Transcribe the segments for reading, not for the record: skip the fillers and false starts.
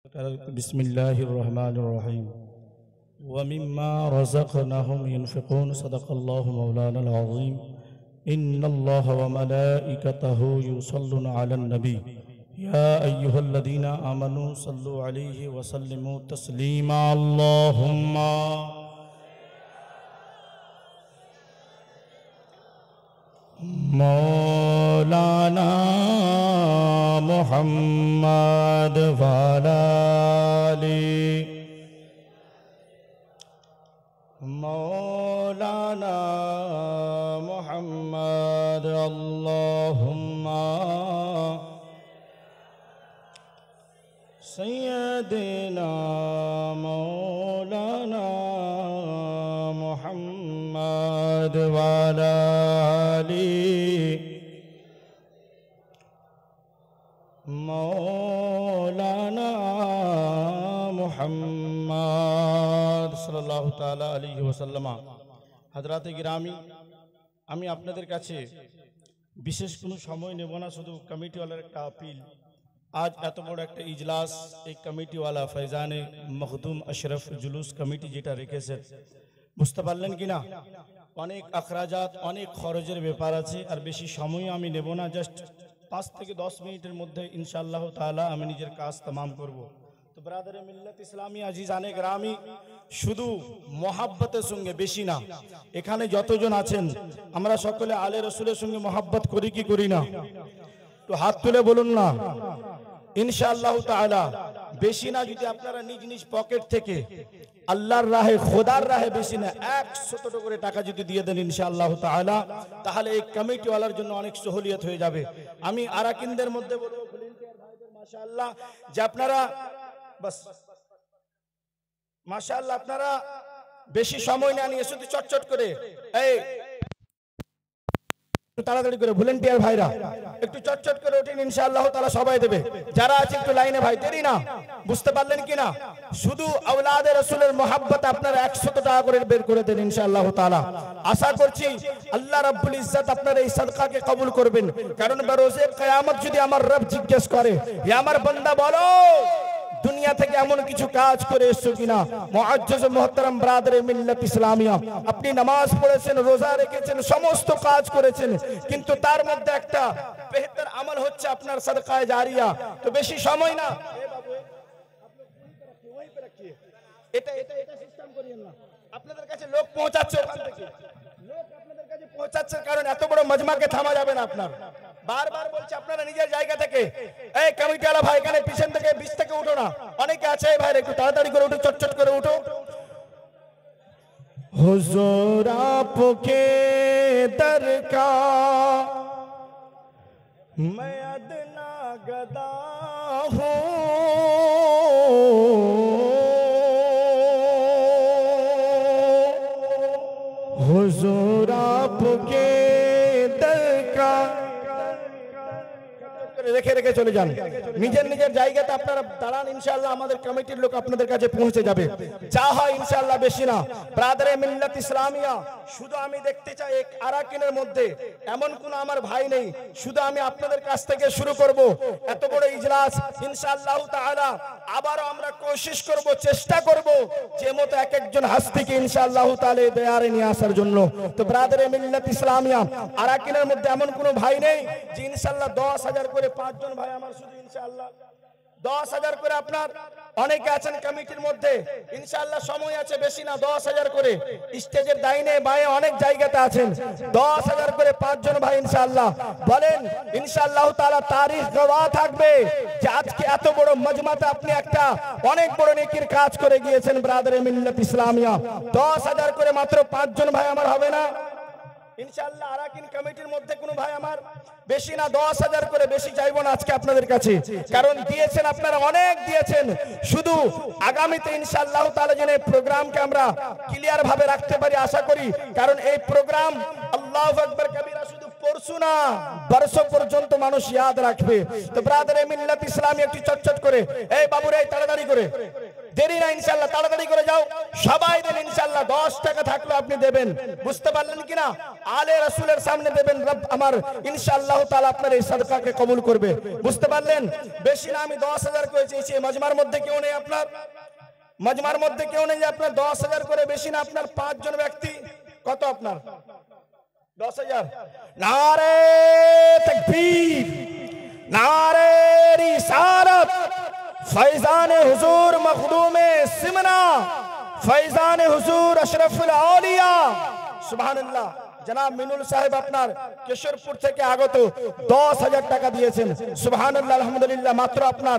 بسم الله الرحمن الرحيم ومما رزقناهم ينفقون صدق الله مولانا العظيم إن الله وملائكته يصلون على النبي يا أيها الذين آمنوا صلوا عليه وسلموا تسليما اللهم مولانا محمد وعلى آله مولانا محمد اللهم سيدنا مولانا محمد وعلى آله مولانا محمد সাল্লাল্লাহু তাআলা আলাইহি ওয়াসাল্লাম। হযরতে গিরামি, আমি আপনাদের কাছে বিশেষ কোনো সময় নেব না, শুধু কমিটিওয়ালার একটা আপিল। আজ এত বড় একটা ইজলাস এই কমিটিওয়ালা ফয়জানে মখদুম আশরাফ জুলুস কমিটি যেটা রেখেছে, বুঝতে পারলেন কিনা? অনেক আখরাজাত, অনেক খরচের ব্যাপার আছে, আর বেশি সময় আমি নেব না। জাস্ট 5 থেকে 10 মিনিটের মধ্যে ইনশাআল্লাহ তাআলা আমি নিজের কাজ तमाम করব। তো ব্রাদারে মিল্লাত ইসলামী আজিজানে গ্রামী, শুধু মহাব্বতের সঙ্গে, বেশি না, এখানে যতজন আছেন আমরা সকলে আলে রাসূলের সঙ্গে মহাব্বত করি কি করি না? তো হাত তুলে বলুন না ইনশাআল্লাহ তাআলা। বেশি না, যদি আপনারা নিজ নিজ পকেট থেকে আল্লাহর রাহে, খোদার রাহে বেশি না 100 করে টাকা যদি দিয়ে দেন ইনশাআল্লাহ তাআলা, তাহলে এই কমিটিওয়ালার জন্য অনেক সহলিয়ত হয়ে যাবে। আমি আরাকিনদের মধ্যে বলবো, ভলেন্টিয়ার ভাইদের মাশাআল্লাহ, যে আপনারা বাস মাশাআল্লাহ আপনারা বেশি সময় না নিয়ে শুধু চটচট করে এই তাড়াতাড়ি করে ভলেন্টিয়ার ভাইরা একটু চটচট করে ওঠেন, ইনশাআল্লাহ তাআলা সবাই দেবে। যারা আছে একটু লাইনে ভাই, দেরি না, বুঝতে পারলেন কিনা? শুধু আওলাদে রাসূলের মহব্বত আপনারা 100 টাকা করে বের করে দেন ইনশাআল্লাহ তাআলা। আশা করছি আল্লাহ রাব্বুল ইজ্জত আপনার এই সাদকাকে কবুল করবেন। কারণ রোজে কিয়ামত যদি আমার রব জিজ্ঞেস করে, হে আমার বান্দা বলো দুনিয়া থেকে এমন কিছু কাজ করে এসেছো কিনা? মুআজ্জাজ মুহতারাম ব্রাদারে মিল্লাত ইসলামিয়া, আপনি নামাজ পড়েছেন, রোজা রেখেছেন, সমস্ত কাজ করেছেন, কিন্তু তার মধ্যে একটা বেহতর আমল হচ্ছে আপনার সাদকায়ে জারিয়া। তো বেশি সময় না, এটা সিস্টেম করিয়েন না, আপনাদের কাছে লোক পৌঁছাচ্ছে, ওখান থেকে লোক আপনাদের কাছে পৌঁছাচ্ছে, কারণ এত বড় মজমাকে থামা যাবে না। আপনার বারবার বলছে আপনারা নিজের জায়গা থেকে, এই কমিটিওয়ালা ভাই এখানে পিছন থেকে 20 থেকে উঠো না, অনেকে আছে ভাই, একটু তাড়াতাড়ি করে উঠো, চটচট করে উঠো। হুজুর আপকে দরকার मैं अदना गदा हूँ, हुजूर आपके রেখে রেখে চলে যান নিজের নিজের জায়গাতে, আপনারা দাঁড়ান, ইনশাআল্লাহ আমাদের কমিটির লোক আপনাদের কাছে পৌঁছে যাবে। যা হয় ইনশাআল্লাহ বেশি না। ব্রাদারে মিল্লাত ইসলামিয়া, শুধু আমি দেখতে চাই এক আরাকিনের মধ্যে এমন কোন আমার ভাই নেই, শুধু আমি আপনাদের কাছ থেকে শুরু করব। এত বড় ইজলাস ইনশাআল্লাহ তাআলা আবারও আমরা কোশিশ করব, চেষ্টা করব যে মতো এক একজন হাস্তিকে ইনশাআল্লাহ তাআলা দেয়ারে নিয়ে আসার জন্য। তো ব্রাদারে মিল্লাত ইসলামিয়া, আরাকিনের মধ্যে এমন কোন ভাই নেই যে ইনশাআল্লাহ 10,000 করে, 5 জন ভাই আমার শুধু ইনশাআল্লাহ 10,000 করে। আপনার অনেকে আছেন কমিটির মধ্যে, ইনশাআল্লাহ সময় আছে, বেশি না, 10,000 করে। স্টেজের ডাইনে বাঁয়ে অনেক জায়গাতে আছেন, 10,000 করে 5 জন ভাই ইনশাআল্লাহ বলেন। ইনশাআল্লাহ তাআলা তারিখ গওয়া থাকবে যে আজকে এত বড় মজমাতে আপনি একটা অনেক বড় নেকির কাজ করে গিয়েছেন। ব্রাদারে মিল্লাত ইসলামিয়া, 10,000 করে মাত্র 5 জন ভাই আমার হবে না ইনশাআল্লাহ। আরাকিন কমিটির মধ্যে কোনো ভাই আমার বেশি না, 10,000 করে, বেশি চাইবো না আজকে আপনাদের কাছে, কারণ দিয়েছেন আপনারা, অনেক দিয়েছেন। শুধু আগামীতে ইনশাআল্লাহ তাআলা যেন এই প্রোগ্রামকে আমরা ক্লিয়ার ভাবে রাখতে পারি আশা করি, কারণ এই প্রোগ্রাম আল্লাহু আকবার কবীরা শুধু পরশু না বর্ষো পর্যন্ত মানুষ ইয়াদ রাখবে। তো ব্রাদারে মিল্লাত ইসলামী একটু চটচট করে, এই বাবুরে এই তাড়াতাড়ি করে, দেরি না ইনশাআল্লাহ, তাড়াতাড়ি করে যাও, সবাই দেন ইনশাআল্লাহ। 10 টাকা থাকলে আপনি দেবেন, বুঝতে পারলেন কিনা? আলে রাসূলের সামনে দেবেন, রব আমার ইনশাআল্লাহ তাআলা আপনার এই সাদকাকে কবুল করবে, বুঝতে পারলেন? বেশি না, আমি 10,000 করে চেয়েছি। মজমার মধ্যে কেউ নেই আপনার? মজমার মধ্যে কেউ নেই যে আপনার 10,000 করে? বেশি না, আপনার 5 জন ব্যক্তি। কত আপনার? 10,000। নারে তাকবীর, নারে রিসালাত, फैजान हुजूर मखदूमे सिमना, फैजान हुजूर अशरफुल औलिया, सुभानअल्लाह। जनाब मिनुल साहेब আপনার কেশরপুর থেকে আগত 10,000 টাকা দিয়েছেন, সুবহানাল্লাহ আলহামদুলিল্লাহ। মাত্র আপনার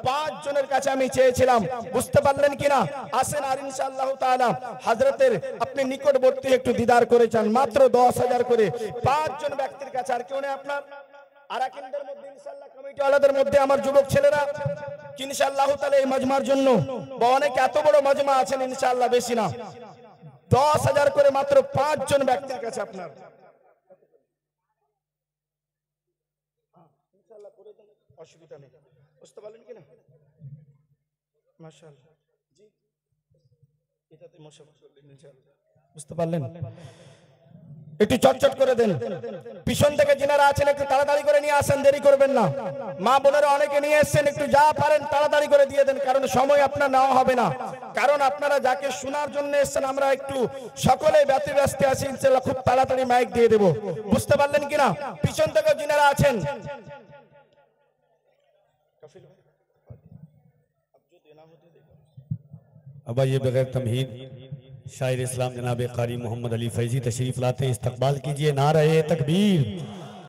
5 জনের কাছে আমি চেয়েছিলাম, বুঝতে পারলেন কিনা? আসেন আর ইনশাআল্লাহ তাআলা হযরতের আপনি নিকটবর্তী একটু দিদার করে যান, মাত্র 10,000 করে 5 জন ব্যক্তির কাছে। আর কেউ নেই আপনার? আরাকিনদের মধ্যে ইনশাআল্লাহ কমিটি ওয়ালাদের মধ্যে আমার যুবক ছেলেরা ইনশাআল্লাহ তাআলা এই মজমার জন্য, অনেক এত বড় মজমা আছেন ইনশাআল্লাহ, বেশি না, 10,000 করে মাত্র 5 জন ব্যক্তির কাছে আপনার। ইনশাআল্লাহ করে দেন, অসুবিধা নেই, বুঝতে পারলেন কিনা? মাশাআল্লাহ জি, এটাতে মশাফা করলেন ইনশাআল্লাহ, বুঝতে পারলেন? একটু চটচট করে দেন। পিছন থেকে যিনারা আছেন একটু তাড়াতাড়ি করে নিয়ে আসেন, দেরি করবেন না। মা বোনেরা অনেকে নিয়ে এসেছেন, একটু যা পারেন তাড়াতাড়ি করে দিয়ে দেন, কারণ সময় আপনার নেওয়া হবে না। কারণ আপনারা যাকে শোনার জন্য এসেছেন আমরা একটু সকলে ব্যস্ত আছি, ইনশাআল্লাহ খুব তাড়াতাড়ি মাইক দিয়ে দেব, বুঝতে পারলেন কিনা? পিছন থেকে যিনারা আছেন अब ये बगैर तमहीद शायर इस्लाम जनाब कारी मोहम्मद अली फैजी तशरीफ लाते, इस्तकबाल कीजिए। नारे तकबीर।